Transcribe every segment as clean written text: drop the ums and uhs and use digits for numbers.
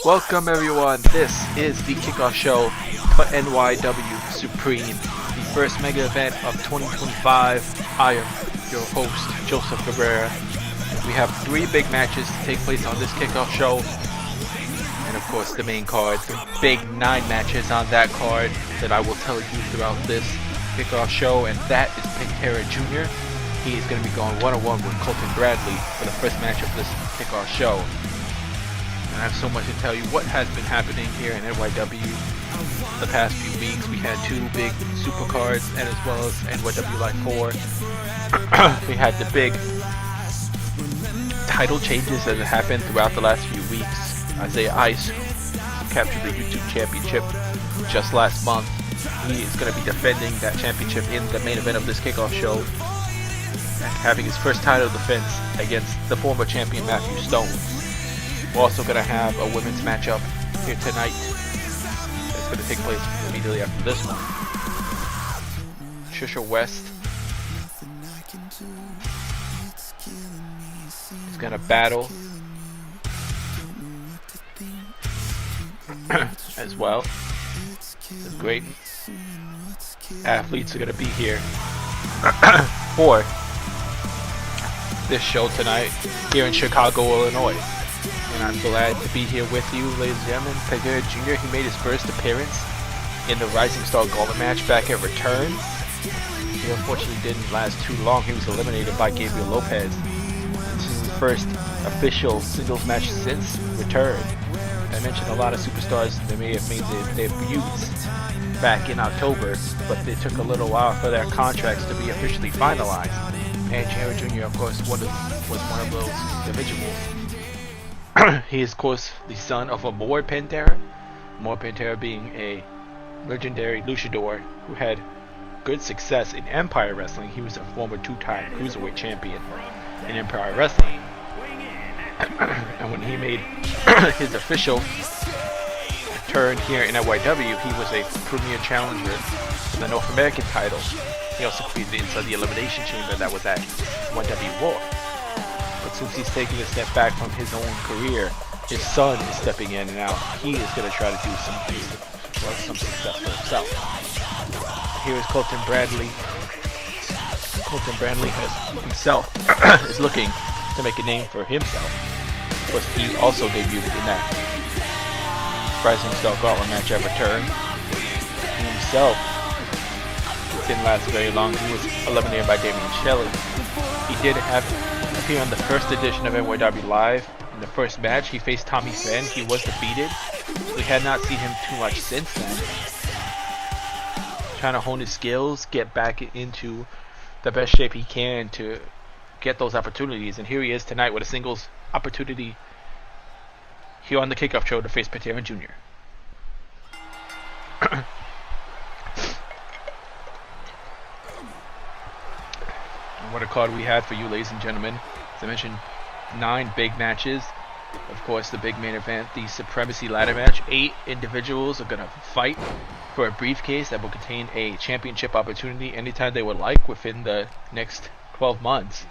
Welcome everyone, this is the Kickoff Show for NYW Supreme, the first mega event of 2025. I am your host, Joseph Cabrera. We have 3 big matches to take place on this Kickoff Show. And of course the main card, the big 9 matches on that card that I will tell you throughout this Kickoff Show. And that is Pantera Jr. He is going to be going one-on-one with Colton Bradley for the first match of this Kickoff Show. And I have so much to tell you what has been happening here in NYW the past few weeks. We had 2 big super cards, and as well as NYW Live 4. We had the big title changes that have happened throughout the last few weeks. Issiah captured the YouTube Championship just last month. He is going to be defending that championship in the main event of this Kickoff Show, having his first title defense against the former champion Matthew Stone. We're also going to have a women's matchup here tonight. It's going to take place immediately after this one. Trisha West is going to battle as well. Some great athletes are going to be here for this show tonight here in Chicago, Illinois. And I'm glad to be here with you, ladies and gentlemen. Pantera Jr., he made his first appearance in the Rising Star Gauntlet match back at Return. He unfortunately didn't last too long. He was eliminated by Gabriel Lopez. This is his first official singles match since Return. I mentioned a lot of superstars that may have made their debuts back in October, but it took a little while for their contracts to be officially finalized. And Pantera Jr., of course, was one of those individuals. He is, of course, the son of a More Pantera. More Pantera being a legendary luchador who had good success in Empire Wrestling. He was a former 2-time Cruiserweight champion in Empire Wrestling. And when he made his official return here in NYW, he was a premier challenger for the North American title. He also competed inside the Elimination Chamber that was at NYW War. But since he's taking a step back from his own career, his son is stepping in, and now he is going to try to do some success for himself. Here is Colton Bradley. Colton Bradley himself is looking to make a name for himself. Of course, he also debuted in that Rising Star Gauntlet match at Return. He himself didn't last very long. He was eliminated by Damian Shelley. He did appear on the first edition of NYW Live. In the first match, he faced Tommy Fenn. He was defeated. We had not seen him too much since then. Trying to hone his skills, get back into the best shape he can to get those opportunities. And here he is tonight with a singles opportunity here on the Kickoff Show to face Pantera Jr. What a card we had for you, ladies and gentlemen. As I mentioned, 9 big matches. Of course, the big main event, the Supremacy Ladder match. 8 individuals are going to fight for a briefcase that will contain a championship opportunity anytime they would like within the next 12 months.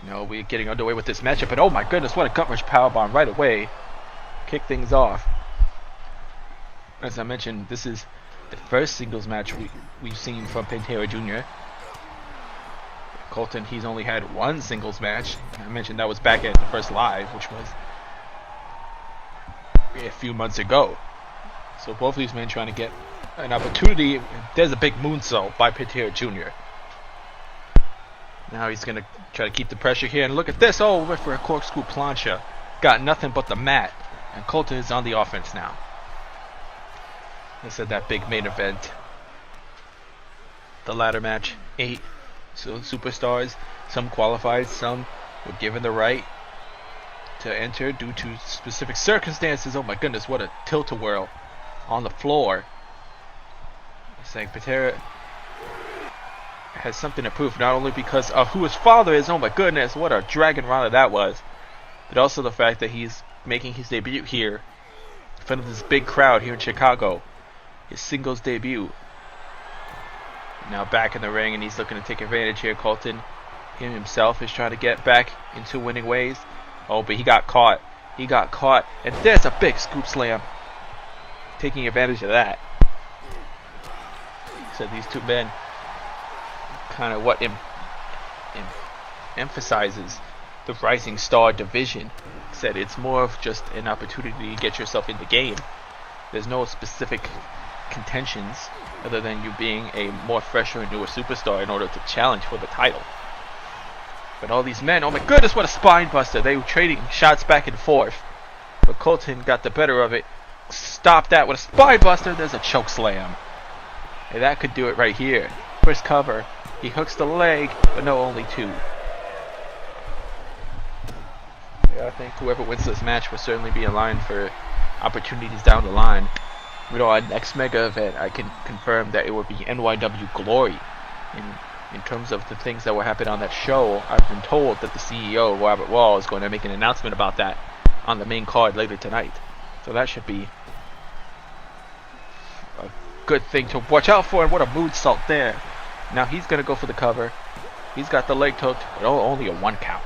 You know, we're getting underway with this matchup, but oh my goodness, what a gut-wrench powerbomb right away. Kick things off. As I mentioned, this is the first singles match we've seen from Pantera Jr. Colton, he's only had 1 singles match. I mentioned that was back at the first live, which was a few months ago. So both of these men trying to get an opportunity. There's a big moonsault by Pantera Jr. Now he's going to try to keep the pressure here. And look at this. Oh, went for a corkscrew plancha. Got nothing but the mat. And Colton is on the offense now. This is that big main event. The ladder match. 8 superstars. Some qualified. Some were given the right to enter due to specific circumstances. Oh my goodness, what a tilt-a-whirl on the floor. Saying Pantera has something to prove, not only because of who his father is, oh my goodness, what a dragon runner that was, but also the fact that he's making his debut here in front of this big crowd here in Chicago. His singles debut. Now back in the ring, and he's looking to take advantage here. Colton himself is trying to get back into winning ways. Oh, but he got caught He got caught, and there's a big scoop slam. Taking advantage of that. So these two men, kind of what emphasizes the Rising Star division. Said it's more of just an opportunity to get yourself in the game. There's no specific contentions other than you being a more fresher and newer superstar in order to challenge for the title. But all these men, oh my goodness, what a spine buster. They were trading shots back and forth. But Colton got the better of it. Stopped that with a spine buster. There's a choke slam. And that could do it right here. First cover. He hooks the leg, but no, only two. Yeah, I think whoever wins this match will certainly be in line for opportunities down the line. You know, our next mega event, I can confirm that it will be NYW Glory. In terms of the things that will happen on that show, I've been told that the CEO, Robert Wall, is going to make an announcement about that on the main card later tonight. So that should be a good thing to watch out for. And what a moonsault there. Now he's going to go for the cover. He's got the leg hooked, but only a 1 count.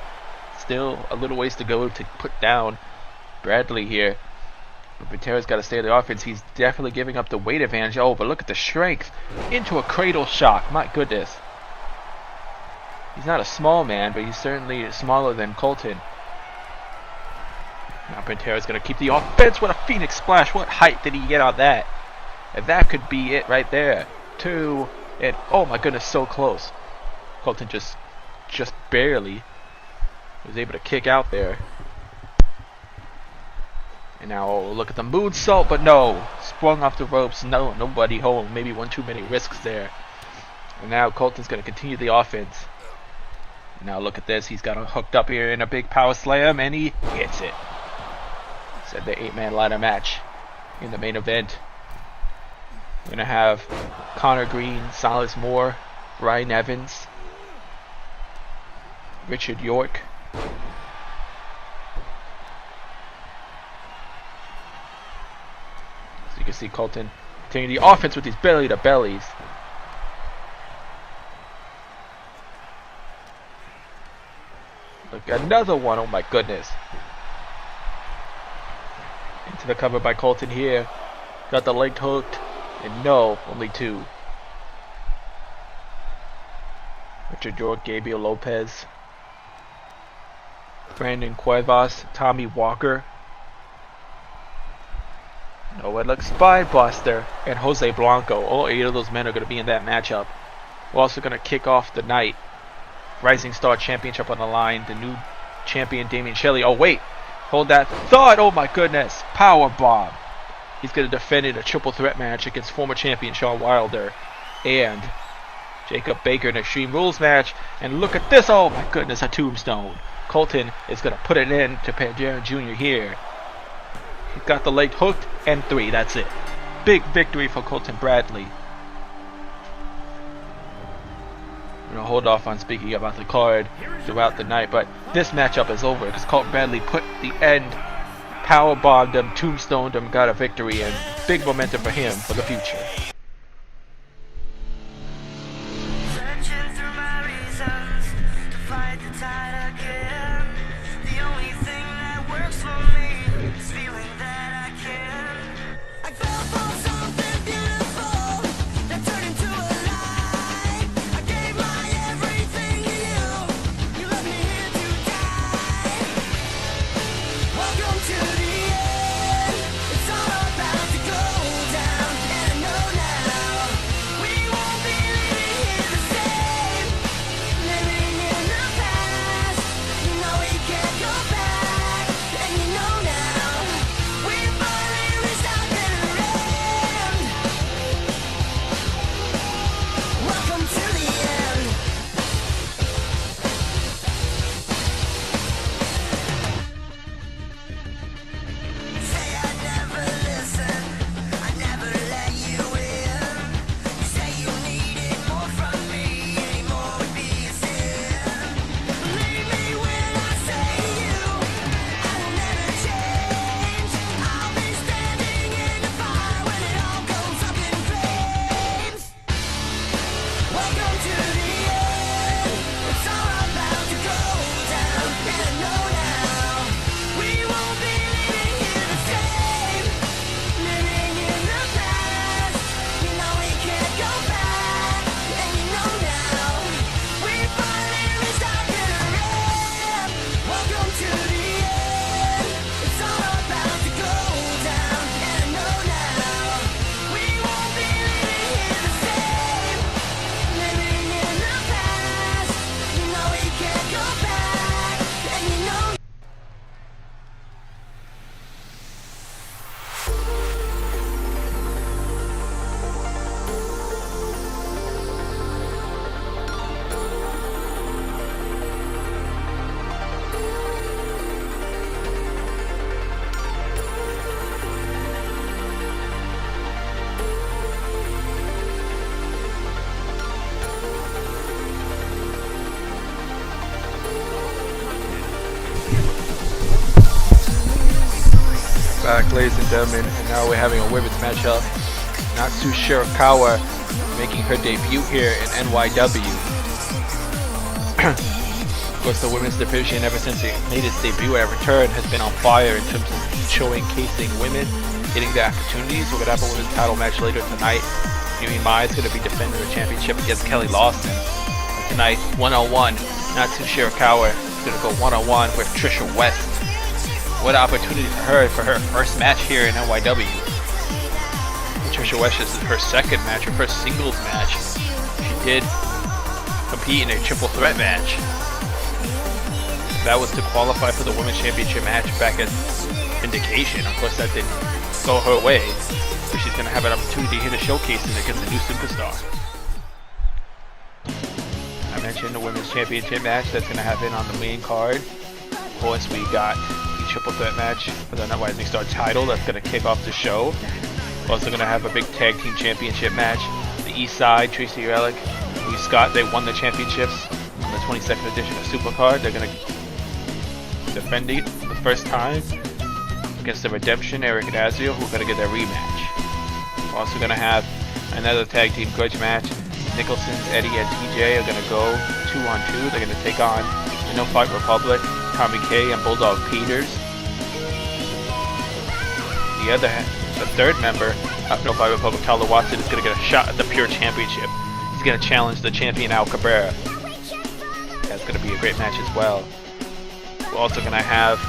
Still a little ways to go to put down Bradley here. But Pantera's got to stay on the offense. He's definitely giving up the weight advantage. Oh, but look at the strength. Into a cradle shock. My goodness. He's not a small man, but he's certainly smaller than Colton. Now Pantera's going to keep the offense. What a Phoenix Splash. What height did he get on that? And that could be it right there. 2. And oh my goodness, so close. Colton just barely was able to kick out there. And now look at the moonsault, but no. Sprung off the ropes. No, nobody home. Maybe one too many risks there. And now Colton's going to continue the offense. Now look at this. He's got him hooked up here in a big power slam, and he hits it. Said the 8-man ladder match in the main event. We're going to have Connor Green, Silas Moore, Ryan Evans, Richard York. So you can see Colton continuing the offense with these belly-to-bellies. Look, another one, oh my goodness. Into the cover by Colton here. Got the leg hooked. And no, only 2. Richard York, Gabriel Lopez, Brandon Cuevas, Tommy Walker, Noah looks Spy Buster, and Jose Blanco. All 8 of those men are going to be in that matchup. We're also going to kick off the night. Rising Star Championship on the line. The new champion, Damian Shelley. Oh, wait. Hold that thought. Oh, my goodness. Power bomb. He's going to defend in a triple threat match against former champion Sean Wilder and Jacob Baker in an Extreme Rules match. And look at this. Oh, my goodness. A tombstone. Colton is going to put it in to Pantera Jr. here. He got the leg hooked and 3. That's it. Big victory for Colton Bradley. I'm going to hold off on speaking about the card throughout the night, but this matchup is over because Colton Bradley put the end, power bombed him, tombstoned him, got a victory, and big momentum for him for the future. To the end, it's all about to go down, and I know now. Back, ladies and gentlemen, and now we're having a women's matchup. Natsu Shirakawa making her debut here in NYW. Of course, the women's division, ever since it made its debut at return, has been on fire in terms of showcasing women, getting the opportunities. We're going to have a women's title match later tonight. Yumi Mai is going to be defending the championship against Kelly Lawson. And tonight, one-on-one, Natsu Shirakawa is going to go one-on-one with Trisha West. What an opportunity for her first match here in NYW. Trisha West is her second match, her first singles match. She did compete in a triple threat match. That was to qualify for the Women's Championship match back at Vindication. Of course, that didn't go her way. So she's going to have an opportunity here to showcase it against a new superstar. I mentioned the Women's Championship match that's going to happen on the main card. Of course, we got the triple threat match for the Rising Star title that's going to kick off the show. We're also going to have a big tag team championship match. The Issiah, Tracy Relic, Louis Scott, they won the championships on the 22nd edition of Supercard. They're going to defend it for the first time against the Redemption, Eric and Azio, who are going to get their rematch. We're also going to have another tag team grudge match. Nicholson's, Eddie, and TJ are going to go 2-on-2. They're going to take on the No Fight Republic, Tommy K and Bulldog Peters. The third member of No Fight Republic, Tyler Watson, is going to get a shot at the Pure Championship. He's going to challenge the champion Al Cabrera. That's going to be a great match as well. We're also going to have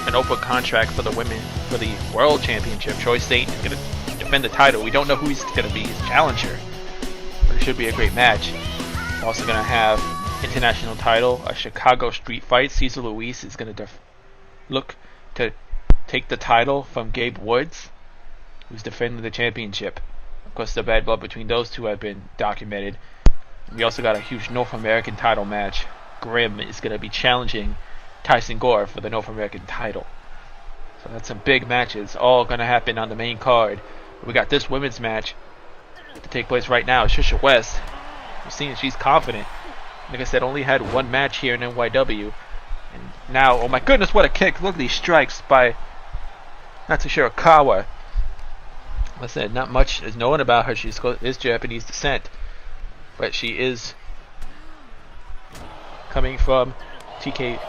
an open contract for the women for the World Championship. Troy Satan is going to defend the title. We don't know who he's going to be his challenger, but it should be a great match. We're also going to have international title, a Chicago street fight. Cesar Luis is going to look to take the title from Gabe Woods, who's defending the championship. Of course, the bad blood between those two have been documented. We also got a huge North American title match. Grimm is going to be challenging Tyson Gore for the North American title. So that's some big matches, all going to happen on the main card. We got this women's match to take place right now. Trisha West, we're seeing she's confident. Like I said, only had one match here in NYW. And now, oh my goodness, what a kick. Look at these strikes by Natsu Shirakawa. Like I said, not much is known about her. She is Japanese descent, but she is coming from TKPW.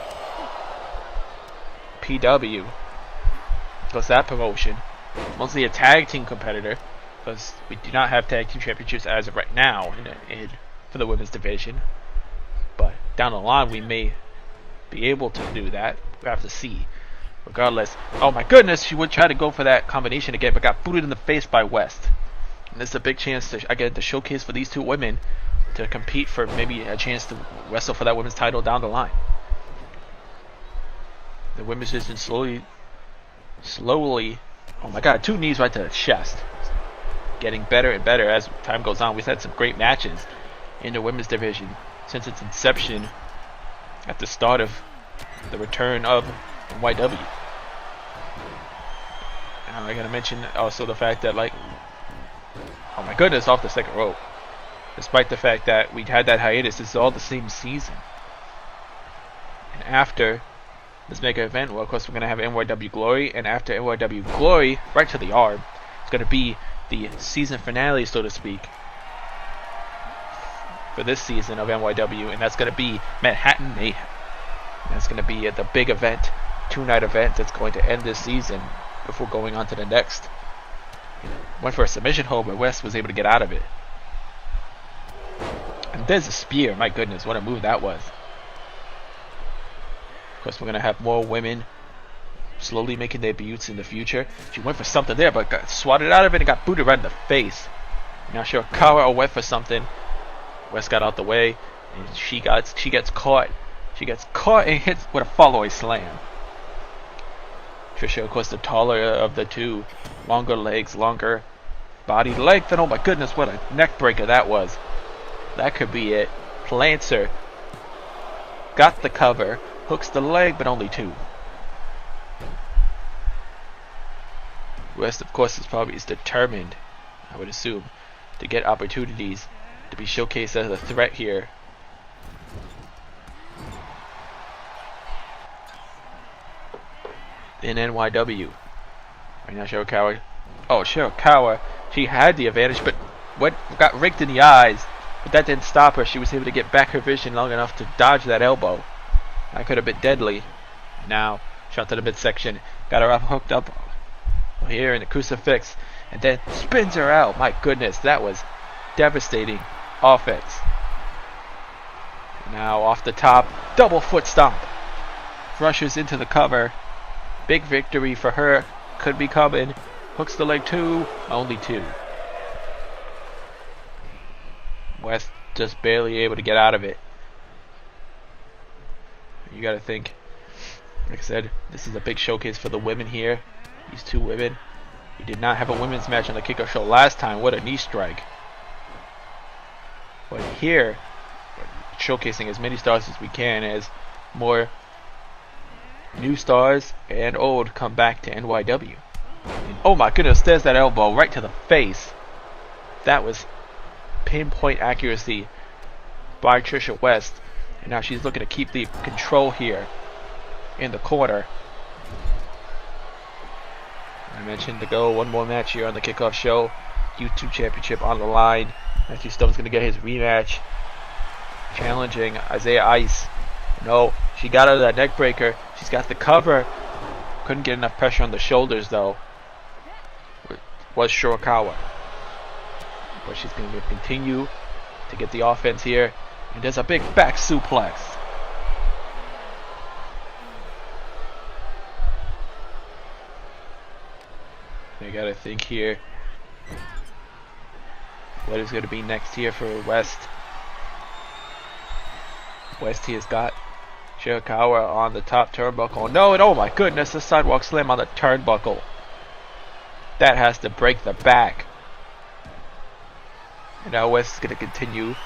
Plus that promotion. Mostly a tag team competitor, because we do not have tag team championships as of right now for the women's division. But down the line, we may be able to do that. We have to see. Regardless, oh my goodness, she would try to go for that combination again, but got booted in the face by West. And this is a big chance to get the showcase for these two women to compete for maybe a chance to wrestle for that women's title down the line. The women's division slowly, oh my god, 2 knees right to the chest. Getting better and better as time goes on. We've had some great matches in the women's division since its inception at the start of the return of NYW. And I gotta mention also the fact that, like, oh my goodness, off the second rope. Despite the fact that we had that hiatus, this is all the same season. And after this mega event, well, of course, we're gonna have NYW Glory, and after NYW Glory, right to the arm, it's gonna be the season finale, so to speak, for this season of NYW, and that's gonna be Manhattan Mayhem. And that's gonna be the big event, 2-night event that's going to end this season before going on to the next. Went for a submission hold, but West was able to get out of it. And there's a spear. My goodness, what a move that was. Of course, we're going to have more women slowly making debuts in the future. She went for something there, but got swatted out of it and got booted right in the face. Now Shirakawa went for something. West got out the way, and she gets caught. She gets caught and hits with a follow-away slam. Trisha, of course, the taller of the two. Longer legs, longer body length, and oh my goodness, what a neck breaker that was. That could be it. Plants her. Got the cover. Hooks the leg, but only 2. West, of course, is determined, I would assume, to get opportunities to be showcased as a threat here. In NYW. Right now, Shirakawa. Oh, Shirakawa. She had the advantage, but what got rigged in the eyes. But that didn't stop her. She was able to get back her vision long enough to dodge that elbow. That could have been deadly. Now, shot to the midsection. Got her up, hooked up here in the crucifix. And then spins her out. My goodness, that was devastating offense. Now off the top, double foot stomp. Rushes into the cover. Big victory for her. Could be coming. Hooks the leg 2. Only 2. West just barely able to get out of it. You gotta think. Like I said, this is a big showcase for the women here. These 2 women. We did not have a women's match on the Kickoff show last time. What a knee strike. But here, we're showcasing as many stars as we can as more new stars and old come back to NYW. And oh my goodness, there's that elbow right to the face. That was pinpoint accuracy by Trisha West. And now she's looking to keep the control here in the corner. I mentioned to go one more match here on the Kickoff show. YouTube Championship on the line. Natsu Stone's going to get his rematch. Challenging Issiah Ice. No, she got out of that neck breaker. She's got the cover. Couldn't get enough pressure on the shoulders though. Was Shirakawa. But she's going to continue to get the offense here. And there's a big back suplex. You gotta think here. What is going to be next here for West? West he has got Shirakawa on the top turnbuckle. No, and oh my goodness, the sidewalk slam on the turnbuckle. That has to break the back. And now West is going to continue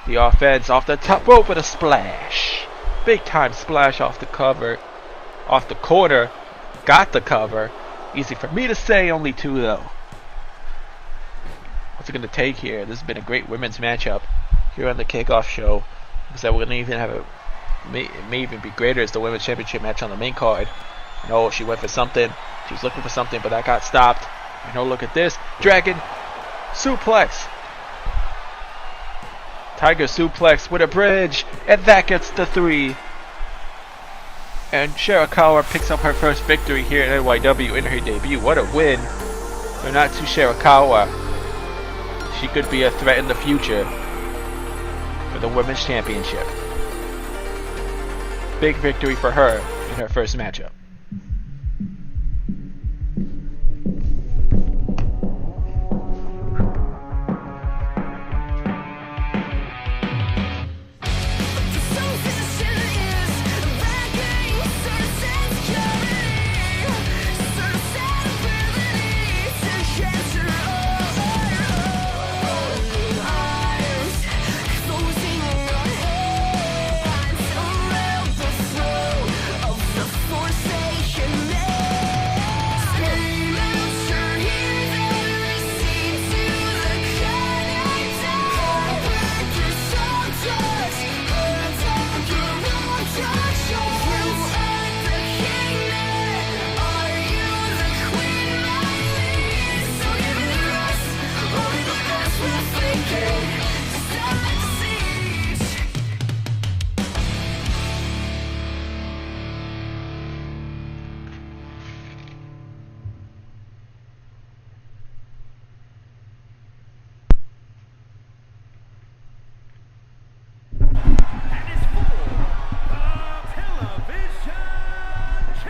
the offense off the top rope with a splash. Big time splash off the cover. Off the corner. Got the cover. Easy for me to say, only 2 though. What's it going to take here? This has been a great women's matchup here on the Kickoff show. Because we're going to even have it may even be greater as the women's championship match on the main card. No, she went for something. She was looking for something, but that got stopped. And oh, look at this. Dragon suplex. Tiger suplex with a bridge. And that gets the 3. And Shirakawa picks up her first victory here at NYW in her debut. What a win for Natsu Shirakawa. She could be a threat in the future for the Women's Championship. Big victory for her in her first matchup.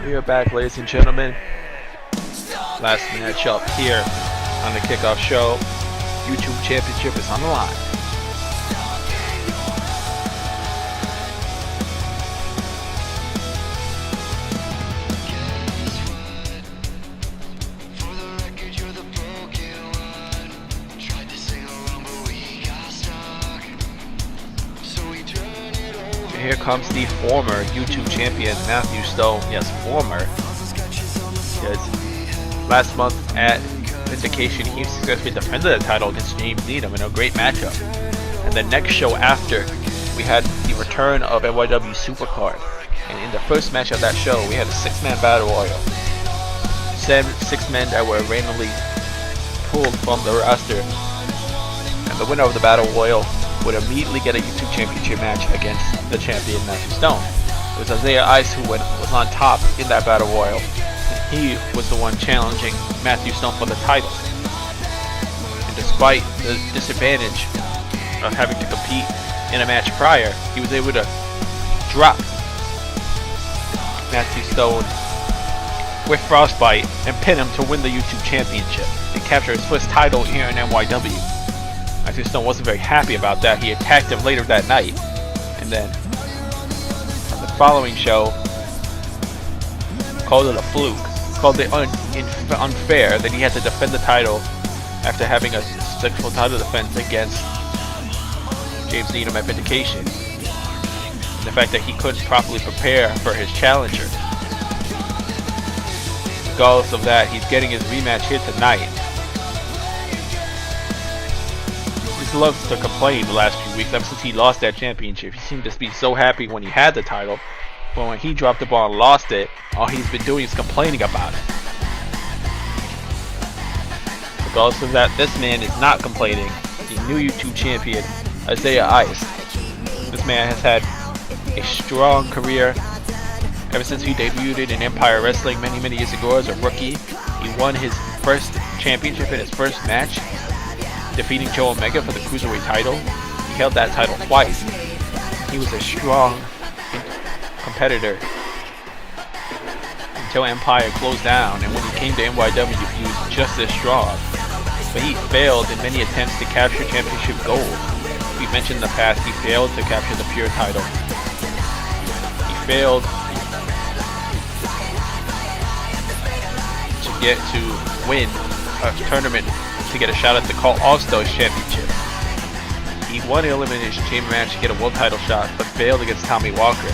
We are back, ladies and gentlemen. Last matchup here on the Kickoff show. YouTube Championship is on the line. Here comes the former YouTube champion, Natsu Stone. Yes, former. Because last month at Vindication, he successfully defended the title against James Needham in a great matchup. And the next show after, we had the return of NYW Supercard. And in the first match of that show, we had a 6-man battle royal. six men that were randomly pulled from the roster. And the winner of the Battle Royal would immediately get a YouTube Championship match against the champion Natsu Stone. It was Issiah Ice who was on top in that Battle Royal. He was the one challenging Natsu Stone for the title. And despite the disadvantage of having to compete in a match prior, he was able to drop Natsu Stone with Frostbite and pin him to win the YouTube Championship and capture his first title here in NYW. Natsu Stone wasn't very happy about that. He attacked him later that night, and then on the following show called it a fluke, called it unfair that he had to defend the title after having a successful title defense against James Needham at Vindication, and the fact that he couldn't properly prepare for his challenger. Regardless of that, he's getting his rematch here tonight. He loves to complain the last few weeks ever since he lost that championship. He seemed to be so happy when he had the title, but when he dropped the ball and lost it, all he's been doing is complaining about it. Regardless of that, this man is not complaining. The new YouTube champion, Issiah Ice. This man has had a strong career ever since he debuted in Empire Wrestling many years ago as a rookie. He won his first championship in his first match, defeating Joe Omega for the Cruiserweight title. He held that title twice. He was a strong competitor until Empire closed down, and when he came to NYW, he was just as strong. But he failed in many attempts to capture championship gold. We mentioned in the past, he failed to capture the Pure title. He failed to win a tournament to get a shot at the Call All-Stars Championship. He won an Elimination Chamber match to get a world title shot, but failed against Tommy Walker.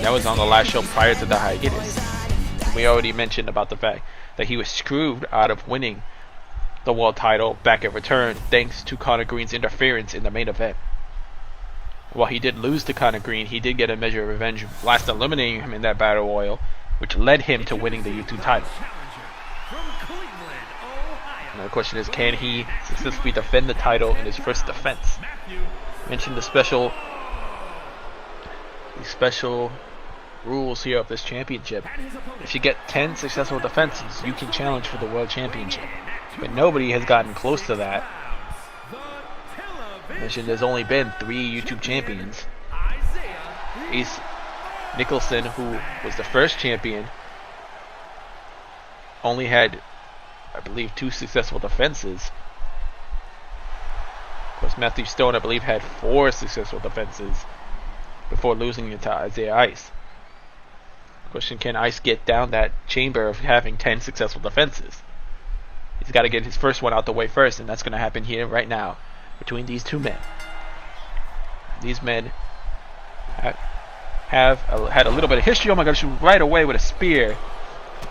That was on the last show prior to the hiatus. We already mentioned about the fact that he was screwed out of winning the world title back at Return thanks to Connor Green's interference in the main event. While he did lose to Connor Green, he did get a measure of revenge, last eliminating him in that Battle Royal, which led him to winning the YouTube title. Now the question is, can he successfully defend the title in his first defense? I mentioned the special rules here of this championship. If you get 10 successful defenses, you can challenge for the World Championship. But nobody has gotten close to that. I mentioned there's only been 3 YouTube champions. Ace Nicholson, who was the first champion, only had, I believe, 2 successful defenses. Of course, Natsu Stone, I believe, had 4 successful defenses before losing it to Issiah Ice. Question, can Ice get down that chamber of having 10 successful defenses? He's got to get his first one out the way first, and that's going to happen here right now between these two men. These men have had a little bit of history. Oh my gosh, right away with a spear.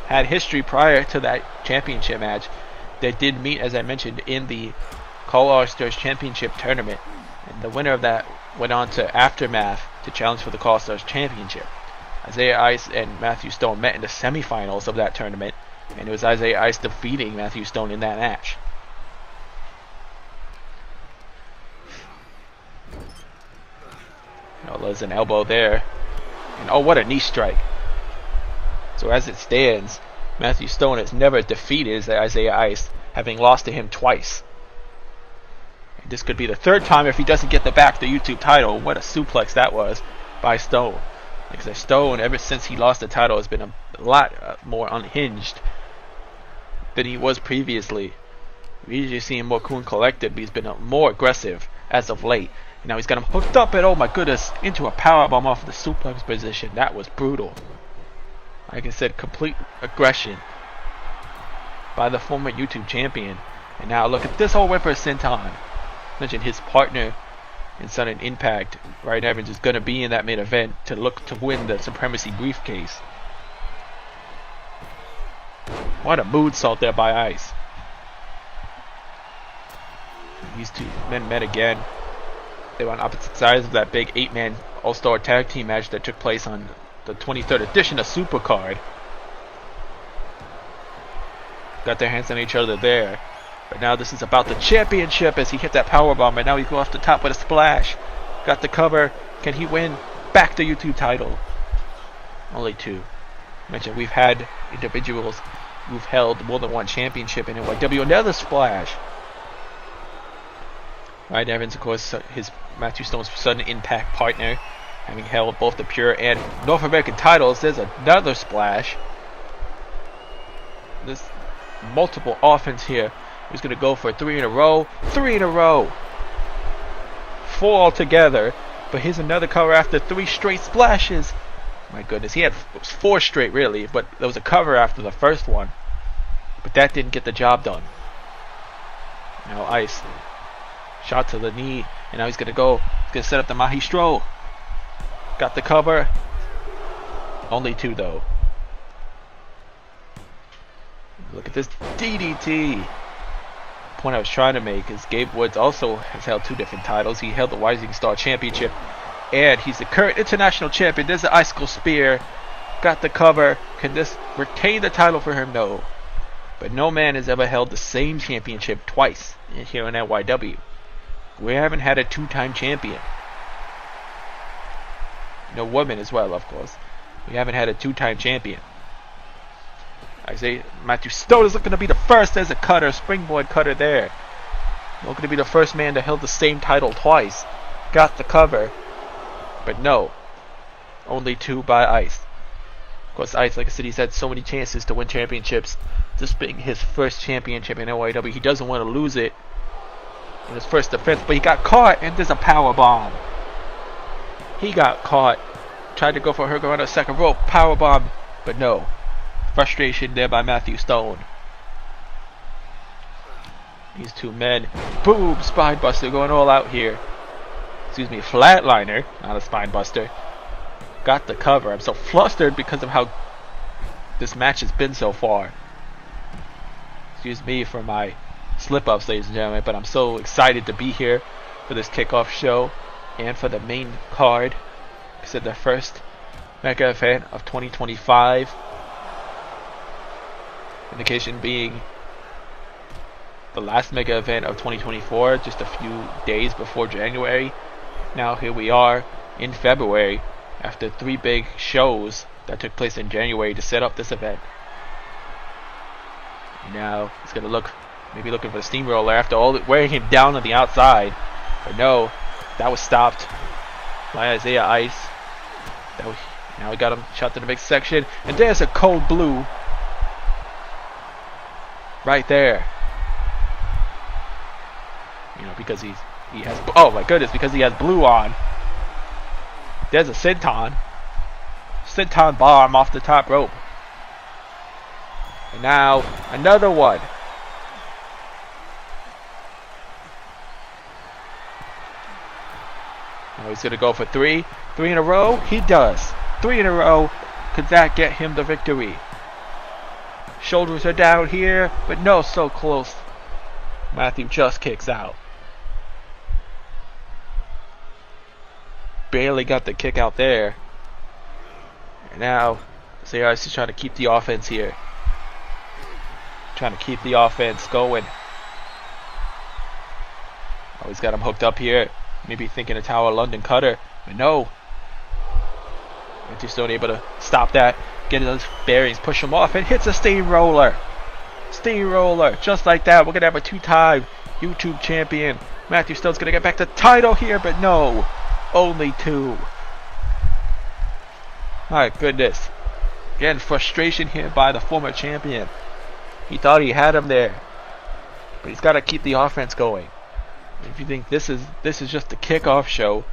Had history prior to that championship match. They did meet, as I mentioned, in the Call All-Stars Championship tournament, and the winner of that went on to Aftermath to challenge for the Call All-Stars Championship. Issiah Ice and Natsu Stone met in the semifinals of that tournament, and it was Issiah Ice defeating Natsu Stone in that match. Oh, there's an elbow there, and oh, what a knee strike. So as it stands, Natsu Stone has never defeated Issiah Ice, having lost to him twice. And this could be the 3rd time if he doesn't get the YouTube title. What a suplex that was by Stone. Because Stone, ever since he lost the title, has been a lot more unhinged than he was previously. We usually see him more cool and collected, but he's been more aggressive as of late. And now he's got him hooked up, and oh my goodness, into a powerbomb off the suplex position. That was brutal. Like I said, complete aggression by the former YouTube champion. And now look at this whole Whipper Senton. Mentioned his partner in Sudden Impact, Ryan Evans, is going to be in that main event to look to win the Supremacy briefcase. What a moonsault there by Ice. These two men met again. They were on opposite sides of that big 8-man All-Star Tag Team match that took place on the 23rd edition of Supercard. got their hands on each other there. But now this is about the championship as he hit that powerbomb. And now he goes off the top with a splash. Got the cover. Can he win back the YouTube title? Only 2. Mentioned we've had individuals who've held more than 1 championship in NYW. Another splash. Ryan Evans, of course, his Matthew Stone's sudden impact partner, having held both the Pure and North American titles. There's another splash. There's multiple offense here. He's going to go for 3 in a row. 3 in a row. 4 altogether. But here's another cover after 3 straight splashes. My goodness, he had 4 straight really, but there was a cover after the first one. But that didn't get the job done. Now Ice. Shot to the knee. And now he's going to go. He's going to set up the Mahistro. Got the cover. Only 2 though. Look at this DDT. The point I was trying to make is Gabe Woods also has held 2 different titles. He held the Rising Star Championship. And he's the current international champion. There's the Icicle Spear. Got the cover. Can this retain the title for him? No. But no man has ever held the same championship twice here in NYW. We haven't had a 2-time champion. No woman as well, of course. We haven't had a 2-time champion. Issiah Matthew Stone is looking to be the first. There's a cutter, springboard cutter there. Looking to be the first man to hold the same title twice. Got the cover. But no. Only 2 by Ice. Of course, Ice, like I said, he's had so many chances to win championships. This being his first championship in NYW. He doesn't want to lose it in his first defense, but he got caught, and there's a power bomb. He got caught. Tried to go for her, go on a second rope, power bomb, but no. Frustration there by Matthew Stone. These 2 men, boom, spine buster going all out here. Excuse me, flatliner, not a spine buster. Got the cover. I'm so flustered because of how this match has been so far. Excuse me for my slip-ups, ladies and gentlemen, but I'm so excited to be here for this kickoff show and for the main card. Like I said, the first mega event of 2025. Indication being the last mega event of 2024, just a few days before January. Now here we are in February after 3 big shows that took place in January to set up this event. Now he's gonna look, maybe looking for the steamroller after all wearing him down on the outside, but no, that was stopped by Issiah Ice. Now we got him shot to the big section, and there's a cold blue right there. You know, because he has, oh my goodness, because he has blue on. There's a senton bomb off the top rope. And now another one. Now he's gonna go for 3 in a row. He does 3 in a row. Could that get him the victory? Shoulders are down here, but no, so close. Matthew just kicks out. Barely got the kick out there. And now Issiah is trying to keep the offense here. Trying to keep the offense going. Oh, he's got him hooked up here. Maybe thinking a Tower London cutter, but no. Matthew Stone able to stop that, get those bearings, push him off, and hits a steamroller. Steamroller, just like that. We're gonna have a 2-time YouTube champion. Matthew Stone's gonna get back the title here, but no, only 2. My goodness. Again, frustration here by the former champion. He thought he had him there, but he's got to keep the offense going. If you think this is just the kickoff show,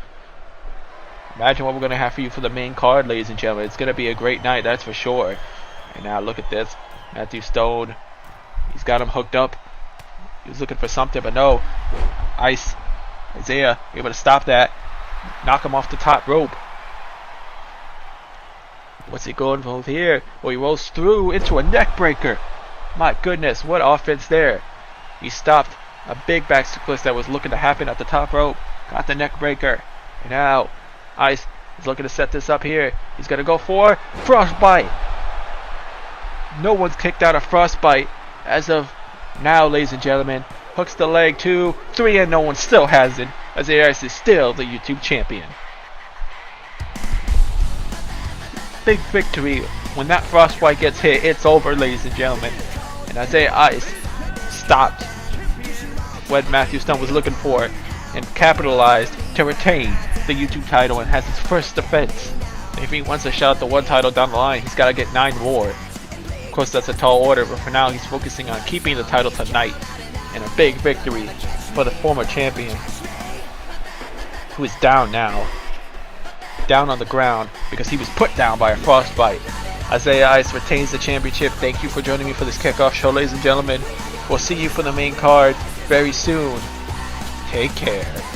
imagine what we're gonna have for you for the main card, ladies and gentlemen. It's gonna be a great night, that's for sure. And now look at this, Matthew Stone. He's got him hooked up. He was looking for something, but no. Issiah able to stop that, knock him off the top rope. What's he going for here? Well, he rolls through into a neck breaker. My goodness, what offense there. He stopped a big back suplex that was looking to happen at the top rope. Got the neck breaker. And now Ice is looking to set this up here. He's going to go for frostbite. No one's kicked out of frostbite As of now, ladies and gentlemen, hooks the leg 2, 3, and no one still has it. Issiah is still the YouTube champion. Big victory. When that frostbite gets hit, it's over, ladies and gentlemen. And Issiah stopped what Matthew Stone was looking for and capitalized to retain the YouTube title and has his first defense. If he wants to shout out the one title down the line, he's got to get 9 more. Of course, that's a tall order, but for now, he's focusing on keeping the title tonight. And a big victory for the former champion, who is down now. Down on the ground because he was put down by a frostbite. Issiah retains the championship. Thank you for joining me for this kickoff show, ladies and gentlemen. We'll see you for the main card very soon. Take care.